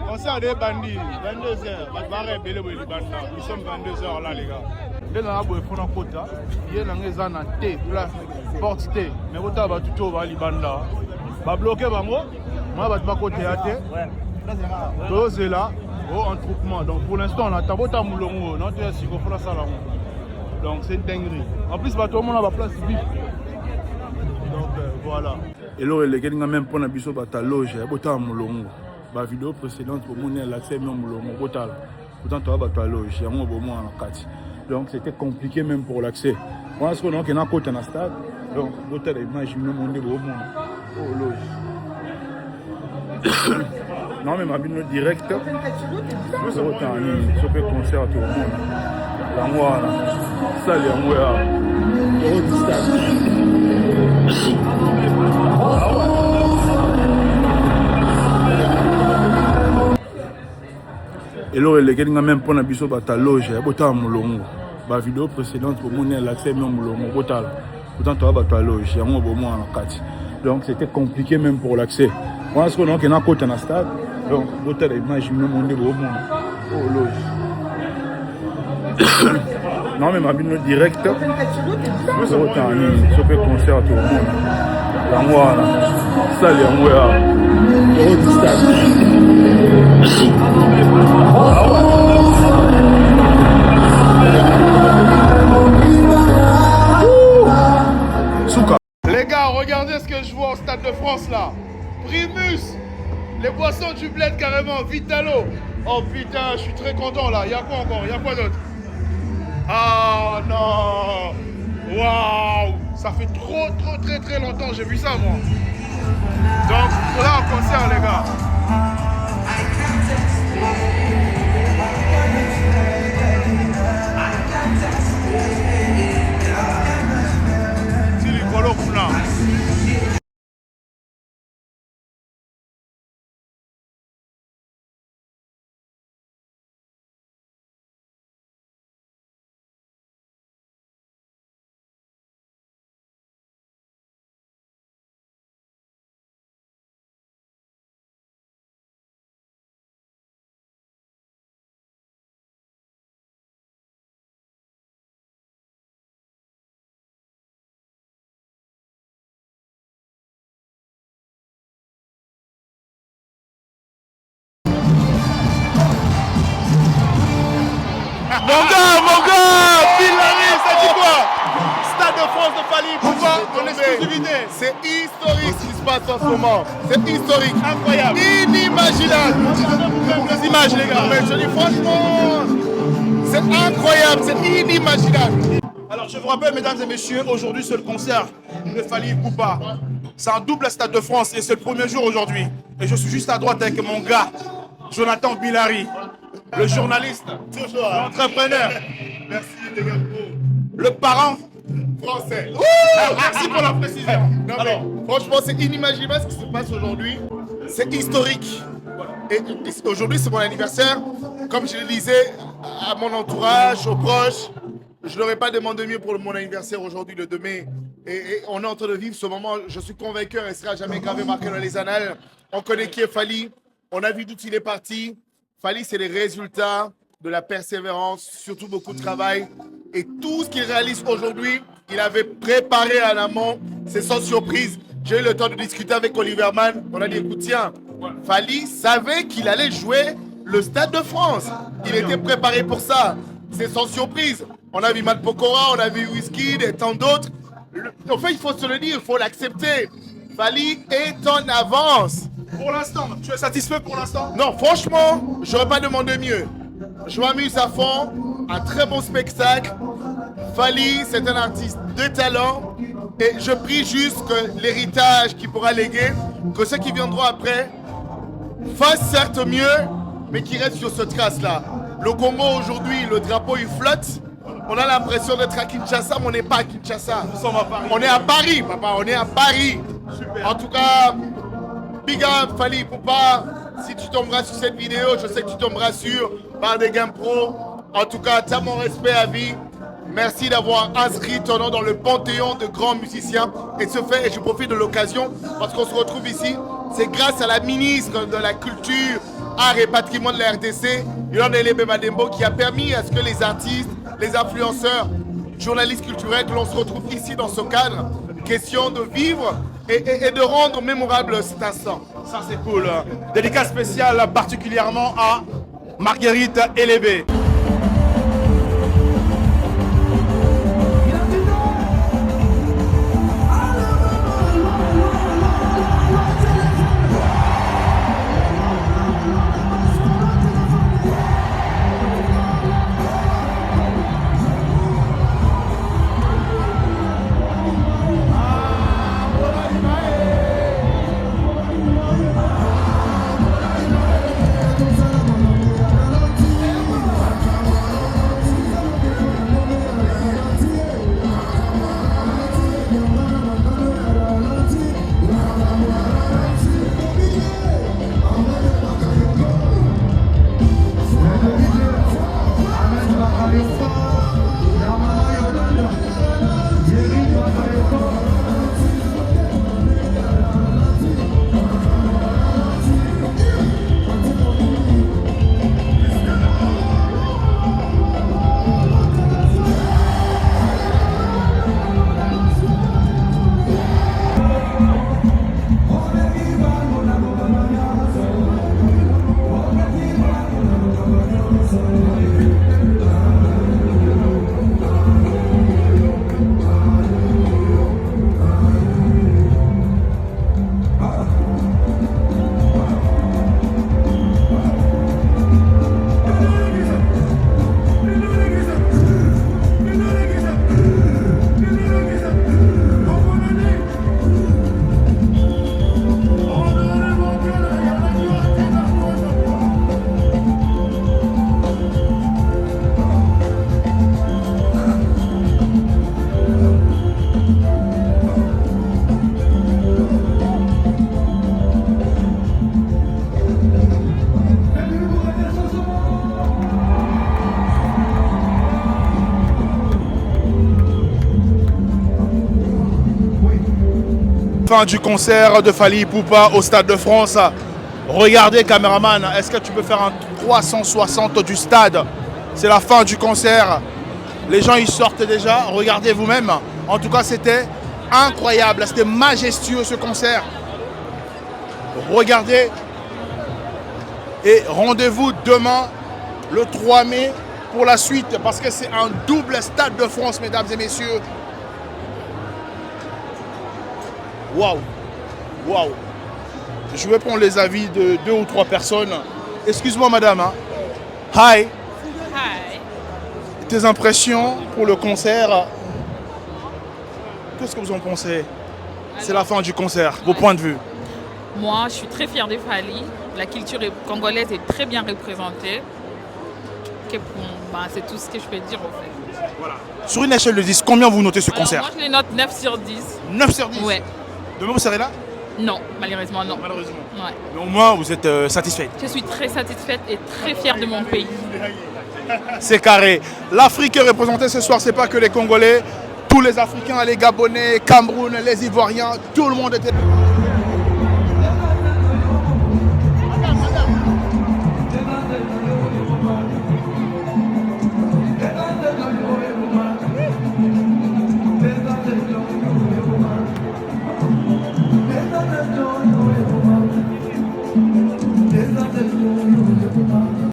On sert des bandits, 22h, nous sommes 22h là les gars. Il y a un quota, il y a un thé, porte thé, mais vous avez tout au Libanda. Va bloquer bango, moi va pas côté à thé. Tous est là, au entroupement. Donc pour l'instant on a tabota moulongo, non tu es si qu'on ça là. Donc c'est une dinguerie. En plus tout le monde a la place vif. Donc voilà. Et là les gars même pour na biso bata loge, bota moulongo. La vidéo précédente pour mon l'accès même au botal. Pourtant tu as battu à loge, il y a moins en 4. Donc c'était compliqué même pour l'accès. Moi ce qu'on a un côté dans stade. Donc botal image nous monde au monde. Oh loge. Non mais ma vidéo direct. C'est autant ni sur le concert tout le monde. La moi ça les moi. Au stade. Et là, les gars, même pour la biso bata loge, bota moulongo. La vidéo précédente pour mon l'accès même moulongo botal. Pourtant tu as battu à loge, il y a moins en 4. Donc c'était compliqué même pour l'accès. Moi ce qu'on a un côté dans stade. Donc botal image nous monde au monde. Oh loge. Non mais ma vidéo direct. C'est autant ni sur le concert tout le monde. La moi ça les moi. Au stade. Les gars, regardez ce que je vois au Stade de France là. Primus, les boissons du bled carrément, Vitalo. Oh putain, je suis très content là. Il y a quoi encore? Il y a quoi d'autre? Ah non. Waouh. Ça fait très longtemps que j'ai vu ça moi. Donc là en concert les gars. Mon gars, Bilary, ça dit quoi? Stade de France de Fally, pourquoi en exclusivité? C'est historique ce qui se passe en ce moment. C'est historique. Incroyable. Inimaginable. Les images, les gars. Mais je dis franchement, c'est incroyable, c'est inimaginable. Alors je vous rappelle, mesdames et messieurs, aujourd'hui c'est le concert de Fally Ipupa. C'est un double Stade de France et c'est le premier jour aujourd'hui. Et je suis juste à droite avec mon gars, Jonathan Bilary. Le journaliste, l'entrepreneur, merci les gars. Le parent français. Merci pour la précision. Non, alors, franchement, c'est inimaginable ce qui se passe aujourd'hui. C'est historique. Et aujourd'hui, c'est mon anniversaire. Comme je le disais à mon entourage, aux proches, je n'aurais pas demandé mieux pour mon anniversaire aujourd'hui, le 2 mai. Et on est en train de vivre ce moment. Je suis convaincu, il ne sera jamais gravé, marqué dans les annales. On connaît qui est Fally. On a vu d'où il est parti. Fally, c'est les résultats de la persévérance, surtout beaucoup de travail. Et tout ce qu'il réalise aujourd'hui, il avait préparé en amont. C'est sans surprise. J'ai eu le temps de discuter avec Oliver Mann. On a dit, écoute, tiens, Fally savait qu'il allait jouer le Stade de France. Il était préparé pour ça. C'est sans surprise. On a vu Matt Pokora, on a vu Wizkid et tant d'autres. En fait, il faut se le dire, il faut l'accepter. Fally est en avance. Pour l'instant, tu es satisfait pour l'instant? Non, franchement, je n'aurais pas demandé mieux. Je m'amuse à fond, un très bon spectacle. Fally, c'est un artiste de talent. Et je prie juste que l'héritage qu'il pourra léguer, que ceux qui viendront après, fassent certes mieux, mais qui restent sur ce trace-là. Le Congo aujourd'hui, le drapeau il flotte. On a l'impression d'être à Kinshasa, mais on n'est pas à Kinshasa. Nous sommes à Paris. On est à Paris, papa, on est à Paris. Super. En tout cas, big up Fally Ipupa. Si tu tomberas sur cette vidéo, je sais que tu tomberas sur par des gains pro. En tout cas, tu as mon respect à vie. Merci d'avoir inscrit ton nom dans le panthéon de grands musiciens. Et ce fait, et je profite de l'occasion, parce qu'on se retrouve ici, c'est grâce à la ministre de la Culture, Art et Patrimoine de la RDC, Yolande Madembo, qui a permis à ce que les artistes, les influenceurs, journalistes culturels, que l'on se retrouve ici dans ce cadre, question de vivre et de rendre mémorable cet instant. Ça c'est cool. Dédicace spéciale particulièrement à Marguerite Élébé. Fin du concert de Fally Ipupa au Stade de France. Regardez caméraman, est-ce que tu peux faire un 360 du stade? C'est la fin du concert. Les gens ils sortent déjà, regardez vous-même. En tout cas c'était incroyable, c'était majestueux ce concert. Regardez. Et rendez-vous demain le 3 mai pour la suite parce que c'est un double Stade de France mesdames et messieurs. Waouh, waouh. Je vais prendre les avis de 2 ou 3 personnes. Excuse-moi madame. Hein. Hi. Hi. Tes impressions pour le concert? Qu'est-ce que vous en pensez? C'est la fin du concert, vos points de vue. Moi, je suis très fière de Fally. La culture congolaise est très bien représentée. C'est tout ce que je peux dire en fait. Voilà. Sur une échelle de 10, combien vous notez ce concert? Moi, je les note 9 sur 10. 9 sur 10? Ouais. Demain, vous serez là? Non, malheureusement, non. Malheureusement. Ouais. Mais au moins, vous êtes satisfaite? Je suis très satisfaite et très fière de mon pays. C'est carré. L'Afrique est représentée ce soir, c'est pas que les Congolais. Tous les Africains, les Gabonais, Cameroun, les Ivoiriens, tout le monde était là.